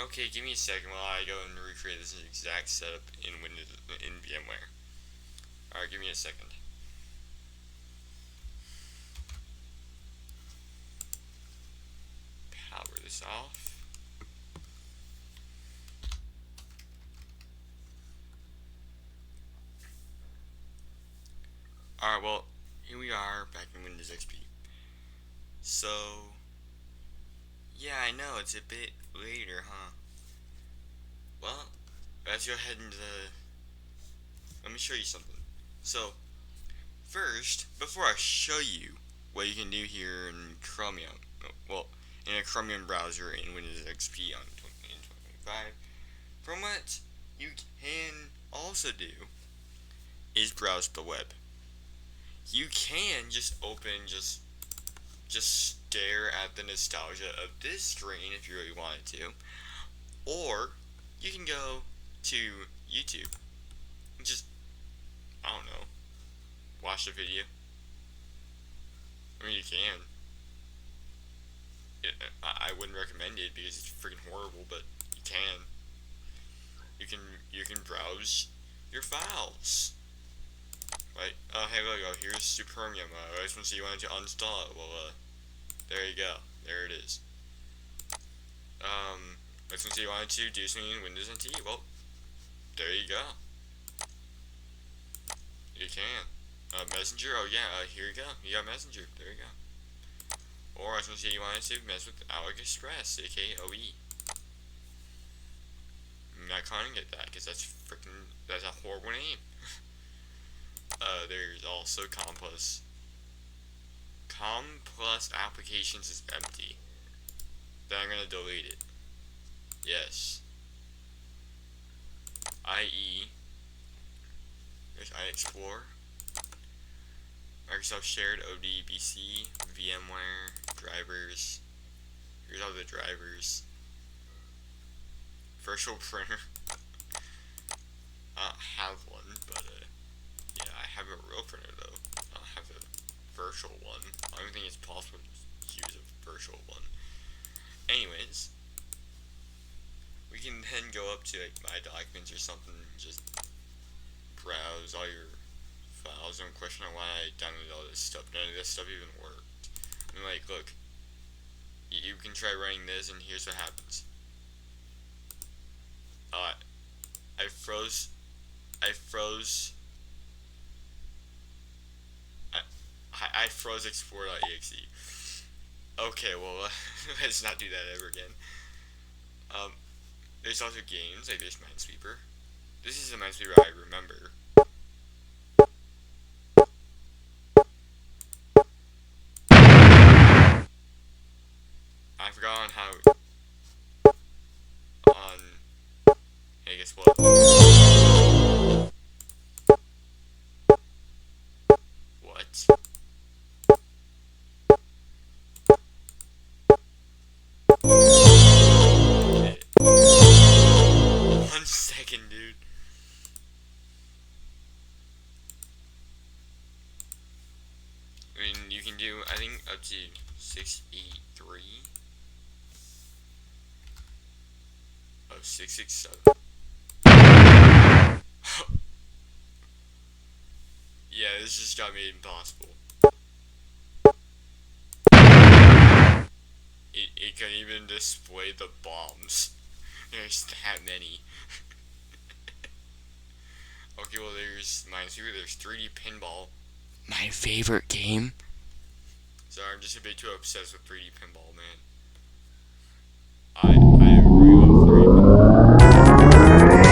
Speaker 1: Okay, give me a second while I go and recreate this exact setup in Windows in VMware. Alright, give me a second. Power this off. Alright, well, here we are back in Windows XP. So, yeah, I know, it's a bit later, huh? Well, let's go ahead and, let me show you something. So, first, before I show you what you can do here in Chromium, well, in a Chromium browser in Windows XP in 2025, from what you can also do is browse the web. You can just stare at the nostalgia of this screen if you really wanted to, or you can go to YouTube and just, I don't know, watch the video. I mean, you can. I wouldn't recommend it because it's freaking horrible, but you can. You can browse your files. Right? Hey, look, here's Supermium. I just want to see you wanted to uninstall it. Well, there you go. There it is. I just want to see you wanted to do something in Windows NT. Well, there you go. You can. Messenger, oh yeah, here you go. You got Messenger. There you go. Or I was going to say you wanted to mess with AliExpress, aka OE. I'm not calling it that, because that's a horrible name. There's also COM+. COM+ applications is empty. Then I'm going to delete it. Yes. IE. There's iExplore. Microsoft Shared, ODBC, VMware, drivers. Here's all the drivers. Virtual printer. I don't have one, but yeah, I have a real printer though. I don't have a virtual one. I don't think it's possible to use a virtual one. Anyways, we can then go up to like My Documents or something and just browse all your files. Don't question why I downloaded all this stuff. None of this stuff even worked. I mean, like, look, you can try running this, and here's what happens. I froze Explorer.exe. Okay, well, let's not do that ever again. There's also games, like there's Minesweeper. This is a Minesweeper I remember. I forgot hey, guess what? What? Okay. 1 second, dude. I mean, you can do, I think, up to 683. Oh, 667. Yeah, this just got made impossible. It couldn't even display the bombs. There's that many. Okay, well, there's Minesweeper, there's 3D Pinball. My favorite game. Sorry, I'm just a bit too obsessed with 3D Pinball, man. I really love 3D Pinball.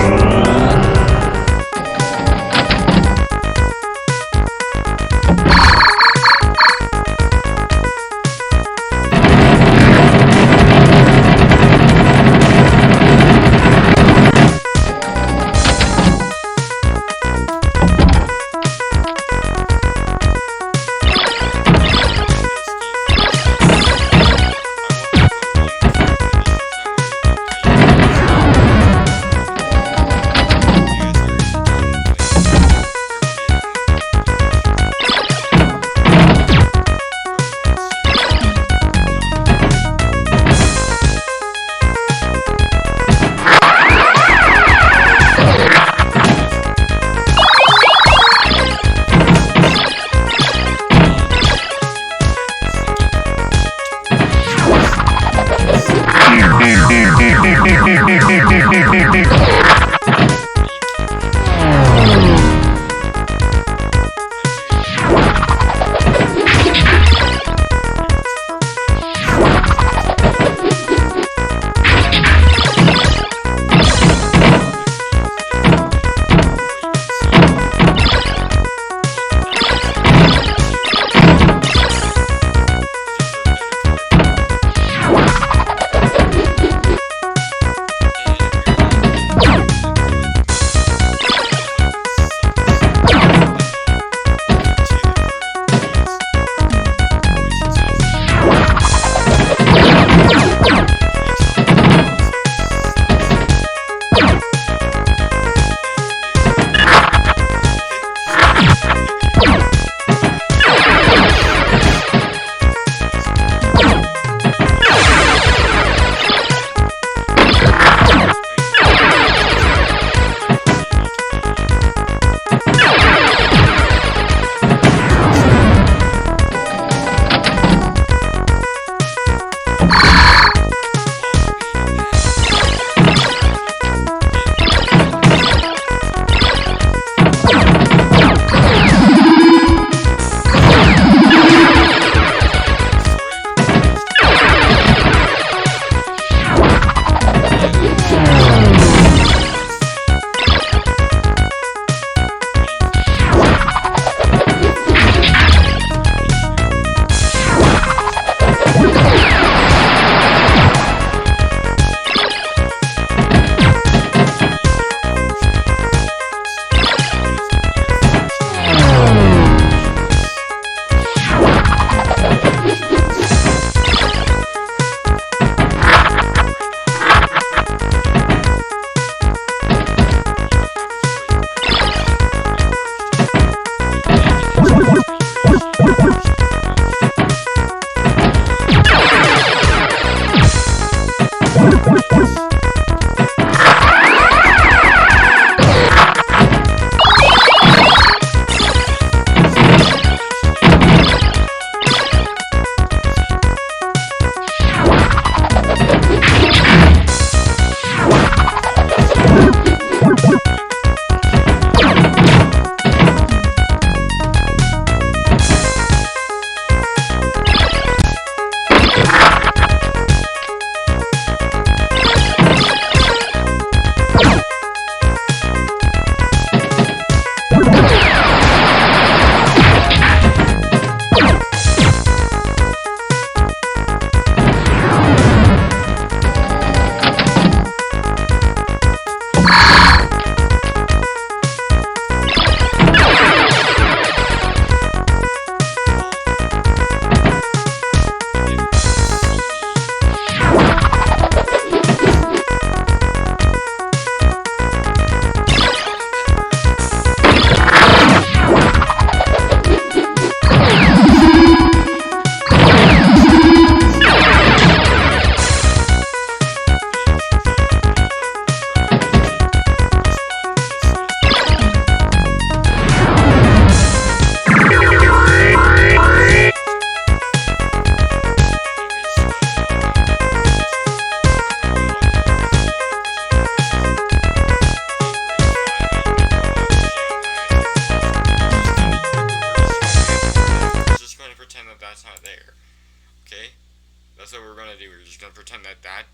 Speaker 1: That's what we're gonna do. We're just gonna pretend that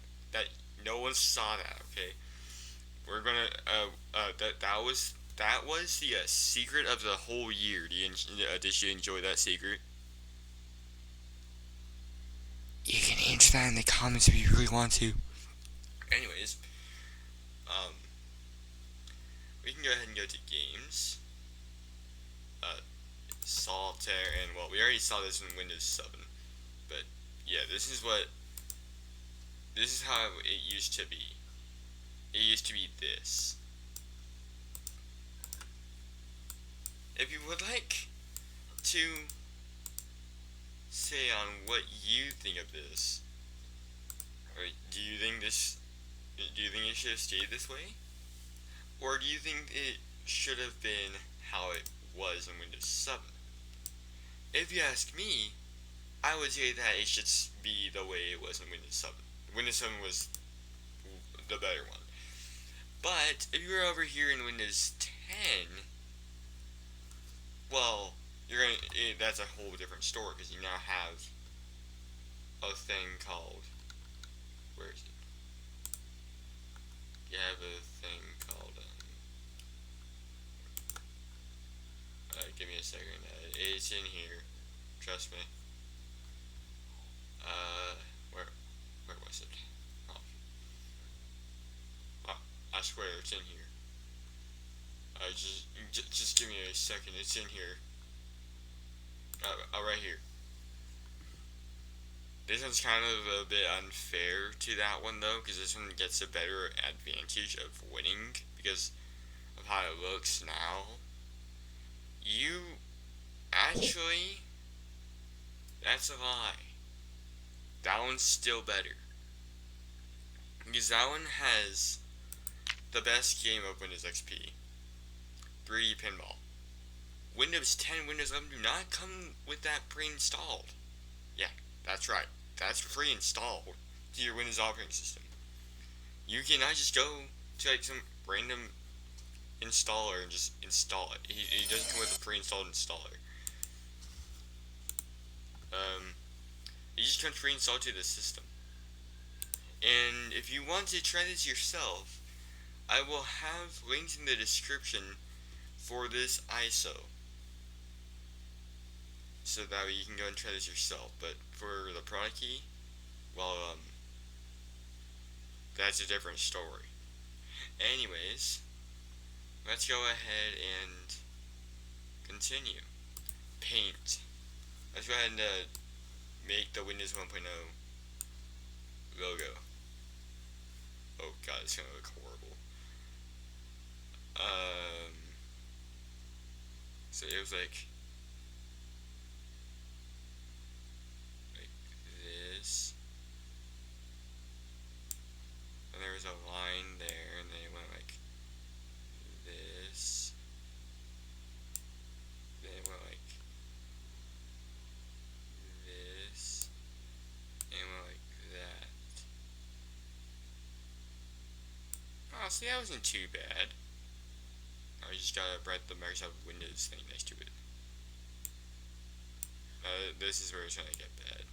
Speaker 1: no one saw that. Okay. We're gonna that was the secret of the whole year. Did you enjoy that secret? You can answer that in the comments if you really want to. Anyways, um, we can go ahead and go to games. Solitaire, and well, we already saw this in Windows 7, but yeah, this is how it used to be. It used to be this. If you would like to say on what you think of this, or do you think it should have stayed this way? Or do you think it should have been how it was in Windows 7? If you ask me, I would say that it should be the way it was in Windows 7. Windows 7 was the better one. But if you're over here in Windows 10, well, that's a whole different story because you now have a thing called, where is it? You have a thing called give me a second. It's in here. Trust me. Where was it? Oh, I swear it's in here. Just give me a second. It's in here. Right here. This one's kind of a bit unfair to that one though, because this one gets a better advantage of winning because of how it looks now. You actually, that's a lie. That one's still better because that one has the best game of Windows XP, 3D Pinball. Windows 10, Windows 11 do not come with that pre-installed. Yeah, that's right. That's pre-installed to your Windows operating system. You cannot just go to like some random installer and just install it. It doesn't come with a pre-installed installer. It just comes pre-installed to the system. And if you want to try this yourself, I will have links in the description for this ISO, so that way you can go and try this yourself. But for the product key, well, that's a different story. Anyways, let's go ahead and continue. Paint. Let's go ahead and make the Windows 1.0 logo. Oh god, it's gonna look horrible. So it was like this, and there was a line there, and then it went like this, then it went like this, and it went like that. Oh, see, that wasn't too bad. I just gotta write the Microsoft Windows thing next to it. This is where it's gonna get bad.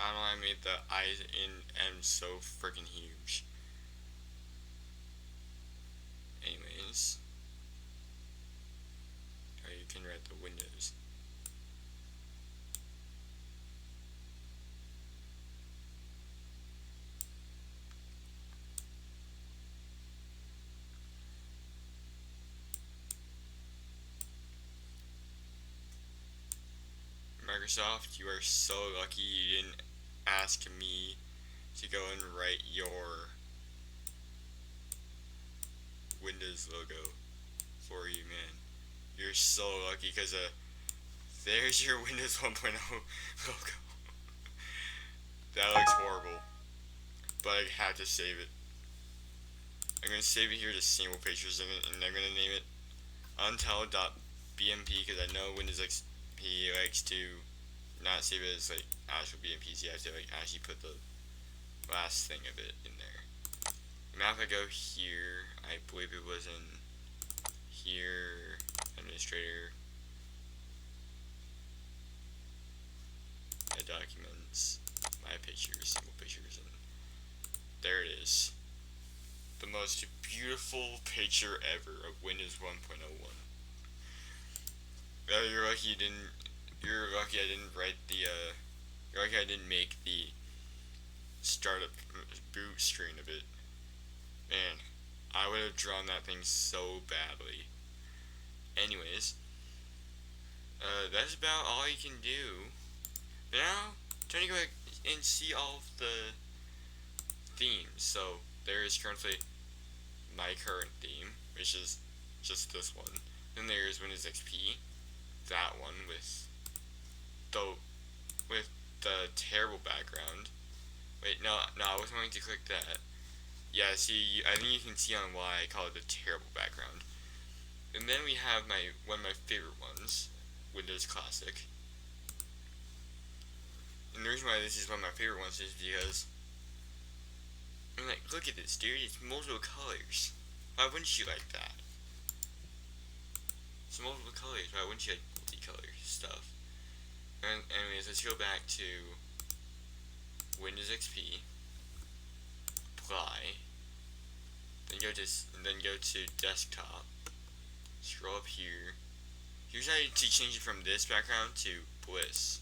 Speaker 1: I don't know, I made the I in M so freaking huge. Anyways, you can write the Windows. Microsoft, you are so lucky you didn't ask me to go and write your Windows logo for you, man. You're so lucky because there's your Windows 1.0 logo. That looks horrible. but I have to save it. I'm gonna save it here to sample pictures of it, and I'm gonna name it untel.bmp because I know Windows XP likes to not save it as like actual BMPs. You have to like actually put the last thing of it in there. Now if I go here, I believe it was in here, administrator, my documents, my pictures, simple pictures, and there it is. The most beautiful picture ever of Windows 1.01. Oh, you're lucky you didn't. You're lucky I didn't write the. You're lucky I didn't make the startup boot screen of it. Man, I would have drawn that thing so badly. Anyways, that's about all you can do. But now, trying to go ahead and see all of the themes. So there is currently my current theme, which is just this one. Then there's Windows XP, that one the with the terrible background. Wait, no, I wasn't going to click that. Yeah, see, I think you can see on why I call it the terrible background. And then we have one of my favorite ones, Windows Classic. And the reason why this is one of my favorite ones is because I'm like, look at this, dude, it's multiple colors. Why wouldn't you like that? It's multiple colors, why wouldn't you like multicolor stuff? And anyways, let's go back to Windows XP, apply, then go to desktop, scroll up here. Here's how to change it from this background to Bliss.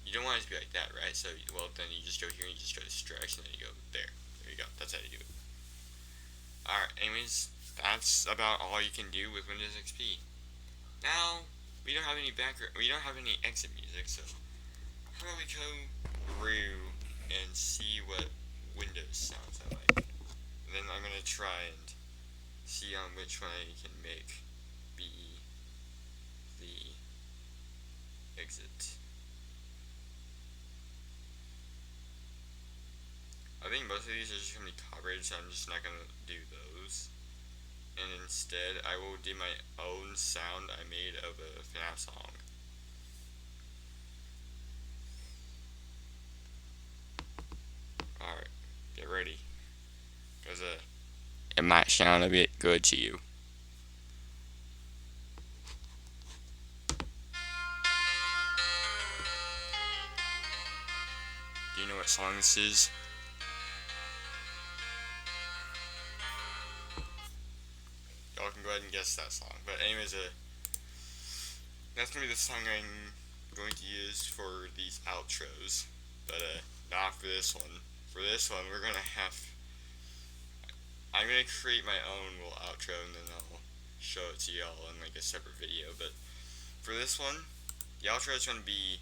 Speaker 1: You don't want it to be like that, right? So, well, then you just go here and you just go to stretch, and then you go there. There you go. That's how you do it. Alright, anyways, that's about all you can do with Windows XP. Now, we don't have any exit music, so how about we go through and see what Windows sounds like. And then I'm gonna try and see on which one I can make be the exit. I think most of these are just gonna be copyrighted, so I'm just not gonna do those. And instead, I will do my own sound I made of a FNAF song. Alright, get ready. Because it might sound a bit good to you. Do you know what song this is? Y'all can go ahead and guess that song. But anyways, that's gonna be the song I'm going to use for these outros. But not for this one. For this one, I'm gonna create my own little outro and then I'll show it to y'all in like a separate video. But for this one, the outro is gonna be